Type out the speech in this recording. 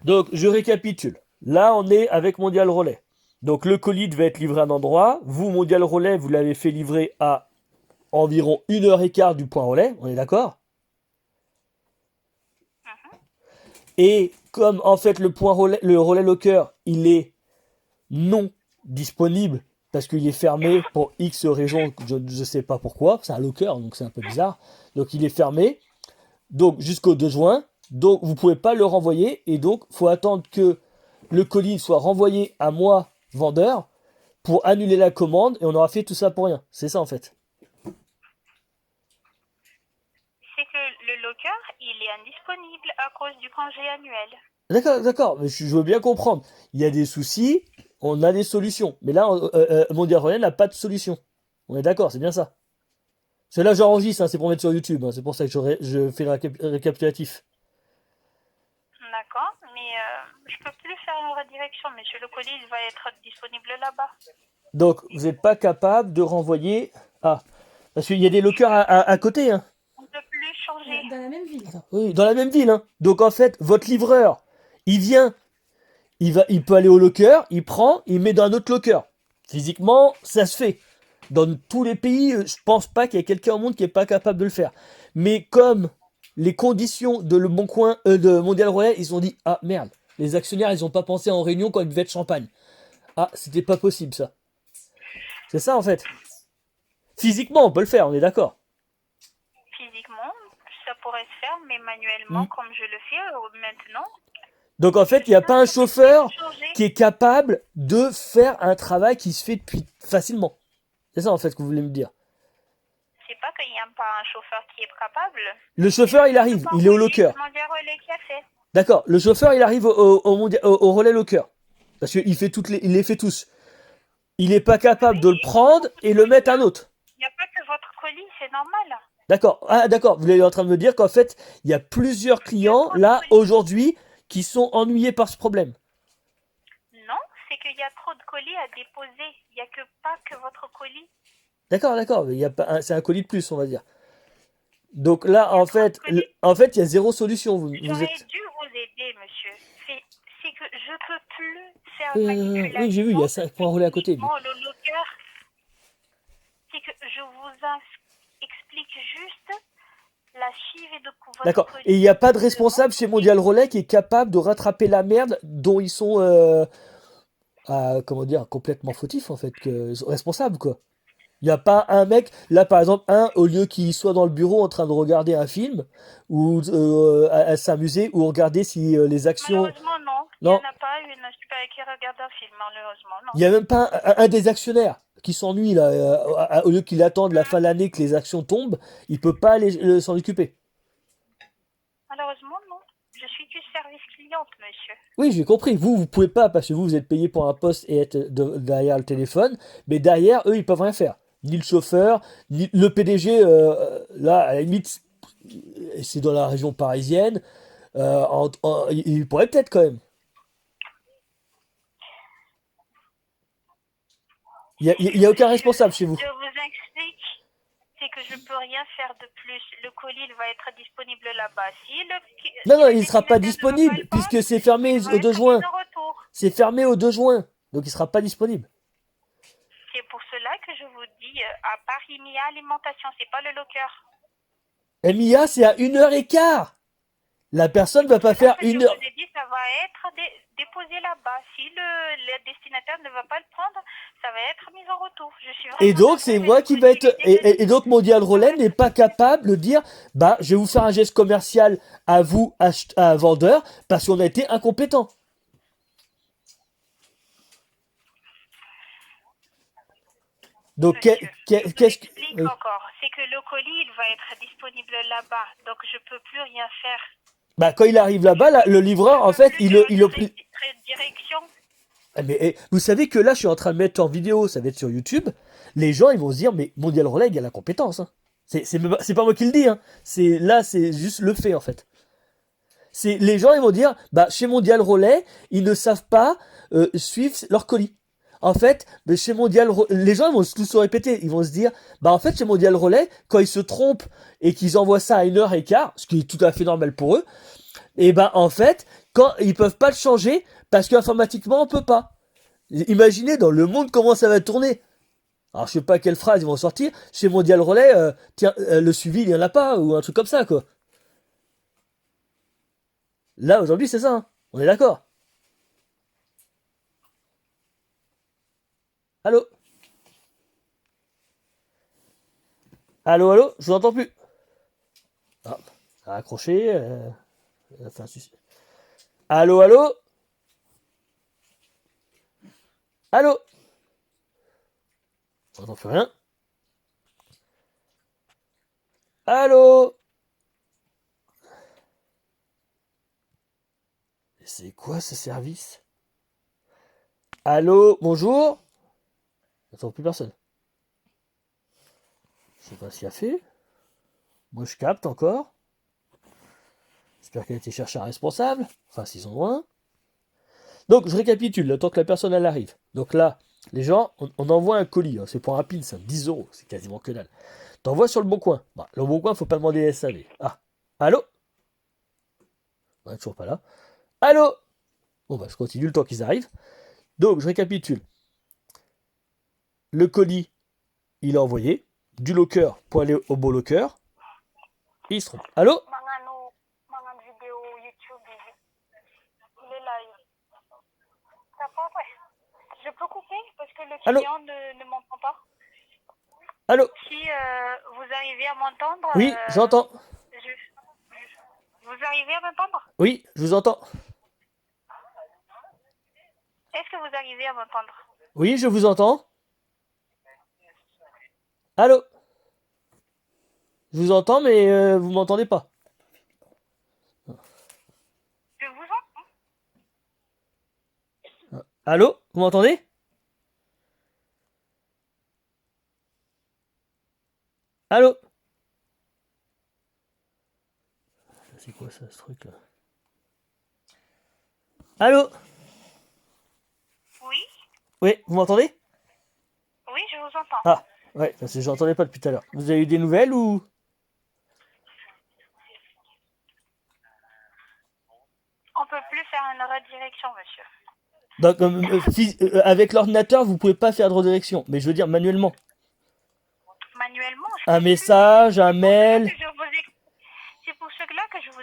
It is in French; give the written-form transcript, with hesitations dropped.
Donc, je récapitule. Là, on est avec Mondial Relais. Donc, le colis devait être livré à un endroit. Vous, Mondial Relais, vous l'avez fait livrer à environ 1 heure et quart du point relais. On est d'accord? Mhm. Et comme, en fait, le relais locker, il est non disponible parce qu'il est fermé pour X raisons, je ne sais pas pourquoi. C'est un locker, donc c'est un peu bizarre. Donc, il est fermé. Donc, jusqu'au 2 juin. Donc, vous pouvez pas le renvoyer. Et donc, faut attendre que le colis soit renvoyé à moi, vendeur, pour annuler la commande. Et on aura fait tout ça pour rien. C'est ça, en fait. C'est que le locker, il est indisponible à cause du congé annuel. D'accord, d'accord. Mais je veux bien comprendre. Il y a des soucis. On a des solutions. Mais là, Mondial Relais n'a pas de solution. On est d'accord, c'est bien ça. C'est là j'enregistre, hein, c'est pour mettre sur YouTube, hein, c'est pour ça que je fais le récapitulatif. D'accord, mais je peux plus faire une redirection, monsieur. Le colis il va être disponible là-bas. Donc, vous n'êtes pas capable de renvoyer. Ah, parce qu'il y a des lockers à côté, hein. On ne peut plus changer. Dans la même ville. Oui, dans la même ville, hein. Donc, en fait, votre livreur, il vient, il peut aller au locker, il prend, il met dans un autre locker. Physiquement, ça se fait. Dans tous les pays, je pense pas qu'il y ait quelqu'un au monde qui est pas capable de le faire. Mais comme les conditions de Le Bon Coin, de Mondial Relais, ils se sont dit, ah merde, les actionnaires, ils ont pas pensé en réunion quand ils devaient être champagne. Ah, c'était pas possible ça. C'est ça en fait. Physiquement, on peut le faire, on est d'accord. Physiquement, ça pourrait se faire, mais manuellement, Mm. comme je le fais maintenant, Donc en je fait, il n'y a sais pas un que je peux chauffeur changer. qui est capable de faire un travail qui se fait depuis facilement. C'est ça en fait que vous voulez me dire. C'est pas qu'il n'y a pas un chauffeur qui est capable, Le c'est le chauffeur, il arrive, il est au locker. Mondial Relais qui a fait. D'accord, le chauffeur, il arrive au relais locker. Parce qu'il fait il les fait tous. Il n'est pas capable de le Oui, prendre et le mettre à un autre. il n'y a pas que votre colis, c'est normal. D'accord. Ah, d'accord. Vous êtes en train de me dire qu'en fait, il y a plusieurs Il y a clients trop de là colis. aujourd'hui qui sont ennuyés par ce problème. Non, c'est qu'il y a trop de colis à déposer. Il n'y a que pas que votre colis. D'accord, d'accord. Il y a pas c'est un colis de plus, on va dire. Donc là, Il y a trop de colis. il y a zéro solution. Vous J'aurais êtes. dû vous aider, monsieur. C'est que je peux plus faire Oui, j'ai vu, il y a manipulation 5 points relais à côté. Mais... techniquement le locker. C'est que je vous explique juste l'archive de votre D'accord. Et il colis. n'y a pas de De mon responsable chez colis. Mondial Relais qui est capable de rattraper la merde dont ils sont, comment dire, complètement fautifs en fait, responsables quoi. Il n'y a pas un mec, là par exemple, au lieu qu'il soit dans le bureau en train de regarder un film, ou à s'amuser, ou regarder si les actions... Malheureusement, non. Il n'y Non, en a pas une super qui regarde un film, malheureusement, non. il n'y a même pas un des actionnaires qui s'ennuie là, au lieu qu'il attende la fin de l'année que les actions tombent, il peut pas aller s'en occuper. Malheureusement, non. Je suis du service cliente, monsieur. Oui, j'ai compris. Vous pouvez pas parce que vous êtes payé pour un poste et être derrière le téléphone, mais derrière, eux, ils peuvent rien faire. Ni le chauffeur, ni le PDG, là, à la limite, c'est dans la région parisienne, il pourrait peut-être quand même. Il y a aucun responsable chez vous. Je vous explique, c'est que je ne peux rien faire de plus. Le colis, il va être disponible là-bas. Non, Si non, le il ne sera pas destinataire ne va pas disponible le prendre, puisque c'est fermé il va au 2 être mis juin. en retour. C'est fermé au 2 juin. Donc il ne sera pas disponible. C'est pour cela que je vous dis, à Paris, Mia Alimentation, c'est pas le locker. MIA, c'est à 1 heure et quart. La personne C'est ne va pour pas cela faire que je une vous heure. ai dit, ça va être déposé là-bas. Si le destinataire ne va pas le prendre, ça va être mis en retour. Je suis Et vraiment donc, c'est navrée, mais moi la qui va être. possibilité de... Et donc, Mondial Ça va Relais n'est être pas capable de dire bah, je vais vous faire un geste commercial à vous, à vendeur, parce qu'on a été incompétent. Donc, Monsieur, je vous qu'est-ce que. explique Oui. encore. C'est que le colis, il va être disponible là-bas. Donc, je peux plus rien faire. Bah, quand il arrive Je là-bas, peux, le je livreur, en peux fait, plus de direction. Ah, mais vous savez que là, je suis en train de mettre en vidéo, ça va être sur YouTube. Les gens, ils vont se dire, mais Mondial Relais, il y a la compétence. Hein. C'est pas moi qui le dis. Hein. C'est juste le fait, en fait. Les gens, ils vont dire, bah, chez Mondial Relais, ils ne savent pas suivre leur colis. En fait, mais chez les gens ils vont tous se répéter. Ils vont se dire, bah, en fait, chez Mondial Relais, quand ils se trompent et qu'ils envoient ça à 1 heure et quart, ce qui est tout à fait normal pour eux, et ben, en fait, quand ils peuvent pas le changer parce qu'informatiquement on peut pas. Imaginez dans le monde comment ça va tourner. Alors je sais pas quelle phrase ils vont sortir. Chez Mondial Relais, tiens, le suivi il y en a pas ou un truc comme ça quoi. Là aujourd'hui c'est ça, hein. On est d'accord. Allô? Allô, allô? Je vous entends plus. Ah, ça a accroché. Enfin, allô, allô? Allô? On n'entend plus rien. Allô? C'est quoi ce service? Allô? Bonjour? J'entends plus personne. Je sais pas ce qu'il a fait. Moi je capte encore. J'espère qu'elle a été chercher un responsable. Enfin, s'ils ont loin. Donc, je récapitule, le temps que la personne elle arrive. Donc là, les gens, on envoie un colis. Hein, c'est pour rapide, ça, 10 euros. C'est quasiment que dalle. T'envoies sur le bon coin. Bah, le bon coin, faut pas demander les SAV. Ah, allô? Ouais, toujours pas là. Allô? Bon, bah, je continue le temps qu'ils arrivent. Donc, je récapitule. Le colis, il est envoyé. Du locker pour aller au beau locker. Il se trompe. Allô? Mangan vidéo YouTube, il est là. Ça pas, ouais. Je peux couper parce que le Allô? client ne m'entend pas. Allô? Si vous arrivez à m'entendre, Oui, j'entends. vous arrivez à m'entendre? Oui, je vous entends. Est-ce que vous arrivez à m'entendre? Oui, je vous entends. Allô? Je vous entends, mais vous m'entendez pas. Je vous entends. Allô? Vous m'entendez? Allô? C'est quoi ça, ce truc là? Allô? Oui, Oui, vous m'entendez? oui, je vous entends. Ah, ouais, parce que j'entendais pas depuis tout à l'heure. Vous avez eu des nouvelles ou? On peut plus faire une redirection, monsieur. Donc, avec l'ordinateur, vous pouvez pas faire de redirection, mais je veux dire manuellement. Manuellement, je Un peux plus. message, un mail. C'est pour cela que je vous